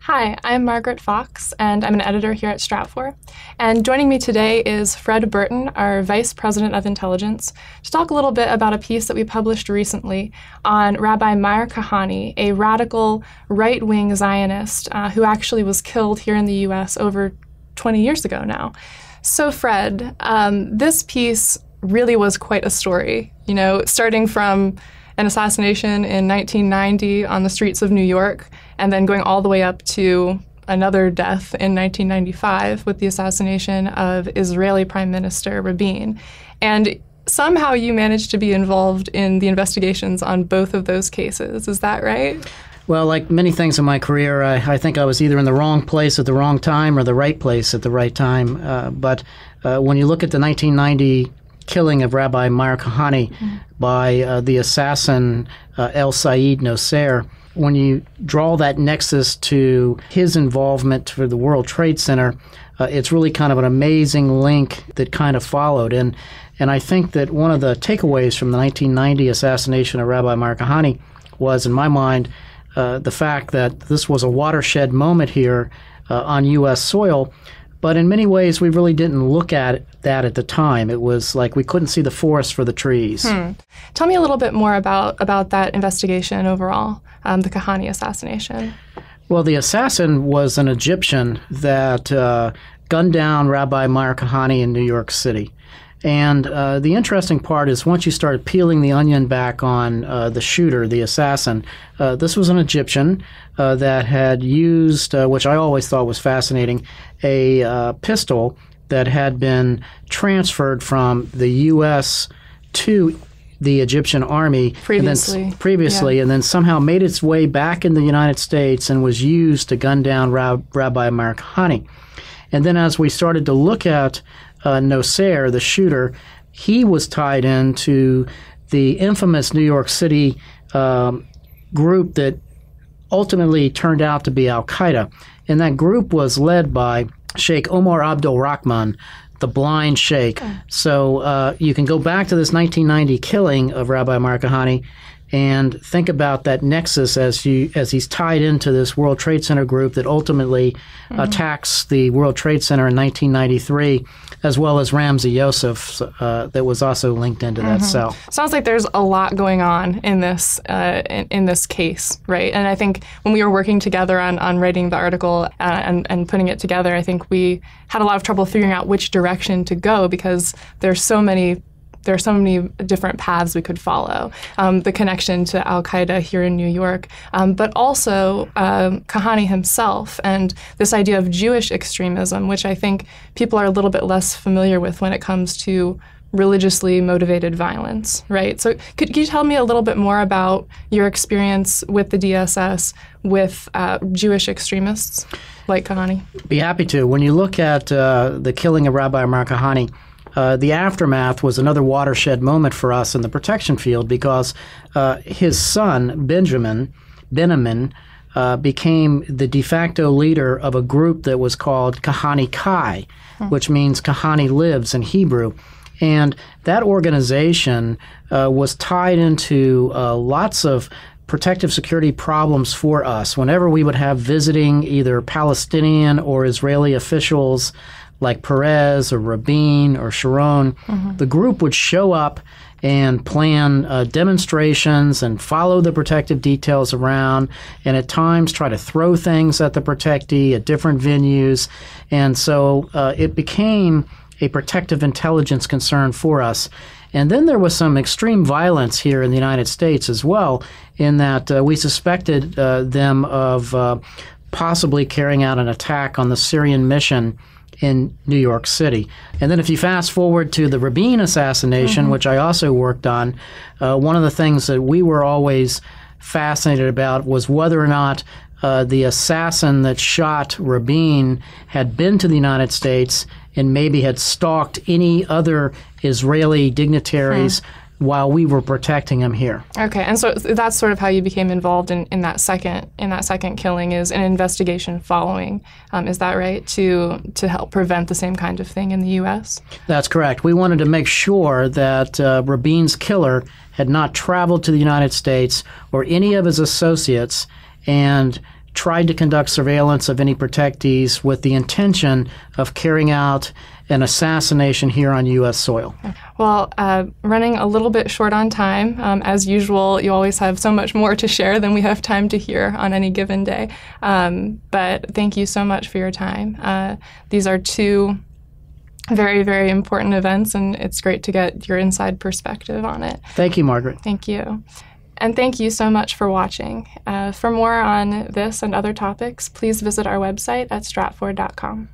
Hi, I'm Margaret Fox, and I'm an editor here at Stratfor. And joining me today is Fred Burton, our Vice President of Intelligence, to talk a little bit about a piece that we published recently on Rabbi Meir Kahane, a radical right-wing Zionist who actually was killed here in the U.S. over 20 years ago now. So Fred, this piece really was quite a story, starting from an assassination in 1990 on the streets of New York, and then going all the way up to another death in 1995 with the assassination of Israeli Prime Minister Rabin. And somehow you managed to be involved in the investigations on both of those cases. Is that right? Well, like many things in my career, I think I was either in the wrong place at the wrong time or the right place at the right time. But when you look at the 1990 killing of Rabbi Meir Kahane by the assassin El Sayed Nosair, when you draw that nexus to his involvement for the World Trade Center, it's really kind of an amazing link that kind of followed. And I think that one of the takeaways from the 1990 assassination of Rabbi Meir Kahane was, in my mind, the fact that this was a watershed moment here on U.S. soil. But in many ways, we really didn't look at that at the time. It was like we couldn't see the forest for the trees. Tell me a little bit more about that investigation overall, the Kahane assassination. Well, the assassin was an Egyptian that gunned down Rabbi Meir Kahane in New York City. And the interesting part is once you started peeling the onion back on the shooter, the assassin, this was an Egyptian that had used, which I always thought was fascinating, a pistol that had been transferred from the U.S. to the Egyptian army previously, and then somehow made its way back in the United States and was used to gun down Rabbi Meir Kahane. And then as we started to look at Nosair, the shooter, he was tied into the infamous New York City group that ultimately turned out to be Al-Qaeda. And that group was led by Sheikh Omar Abdul Rahman, the blind sheikh. So you can go back to this 1990 killing of Rabbi Meir Kahane and think about that nexus as he's tied into this World Trade Center group that ultimately attacks the World Trade Center in 1993, as well as Ramzi Youssef that was also linked into that cell. Sounds like there's a lot going on in this case, right? And I think when we were working together on writing the article and putting it together, I think we had a lot of trouble figuring out which direction to go because there are so many different paths we could follow. The connection to Al-Qaeda here in New York, but also Kahane himself and this idea of Jewish extremism, which I think people are a little bit less familiar with when it comes to religiously motivated violence, right? So could you tell me a little bit more about your experience with the DSS with Jewish extremists like Kahane? Be happy to. When you look at the killing of Rabbi Meir Kahane, the aftermath was another watershed moment for us in the protection field because his son, Benjamin, became the de facto leader of a group that was called Kahane Chi, which means Kahane lives in Hebrew. And that organization was tied into lots of protective security problems for us. Whenever we would have visiting either Palestinian or Israeli officials like Perez or Rabin or Sharon, the group would show up and plan demonstrations and follow the protective details around and at times try to throw things at the protectee at different venues. And so it became a protective intelligence concern for us. And then there was some extreme violence here in the United States as well, in that we suspected them of possibly carrying out an attack on the Syrian mission in New York City. And then if you fast forward to the Rabin assassination, which I also worked on, one of the things that we were always fascinated about was whether or not the assassin that shot Rabin had been to the United States and maybe had stalked any other Israeli dignitaries while we were protecting him here. Okay, and so that's sort of how you became involved in that second killing, is an investigation following. Is that right? To help prevent the same kind of thing in the U.S.? That's correct. We wanted to make sure that Rabin's killer had not traveled to the United States or any of his associates and tried to conduct surveillance of any protectees with the intention of carrying out an assassination here on U.S. soil. Well, running a little bit short on time. As usual, you always have so much more to share than we have time to hear on any given day. But thank you so much for your time. These are two very, very important events, and it's great to get your inside perspective on it. Thank you, Margaret. Thank you. And thank you so much for watching. For more on this and other topics, please visit our website at stratfor.com.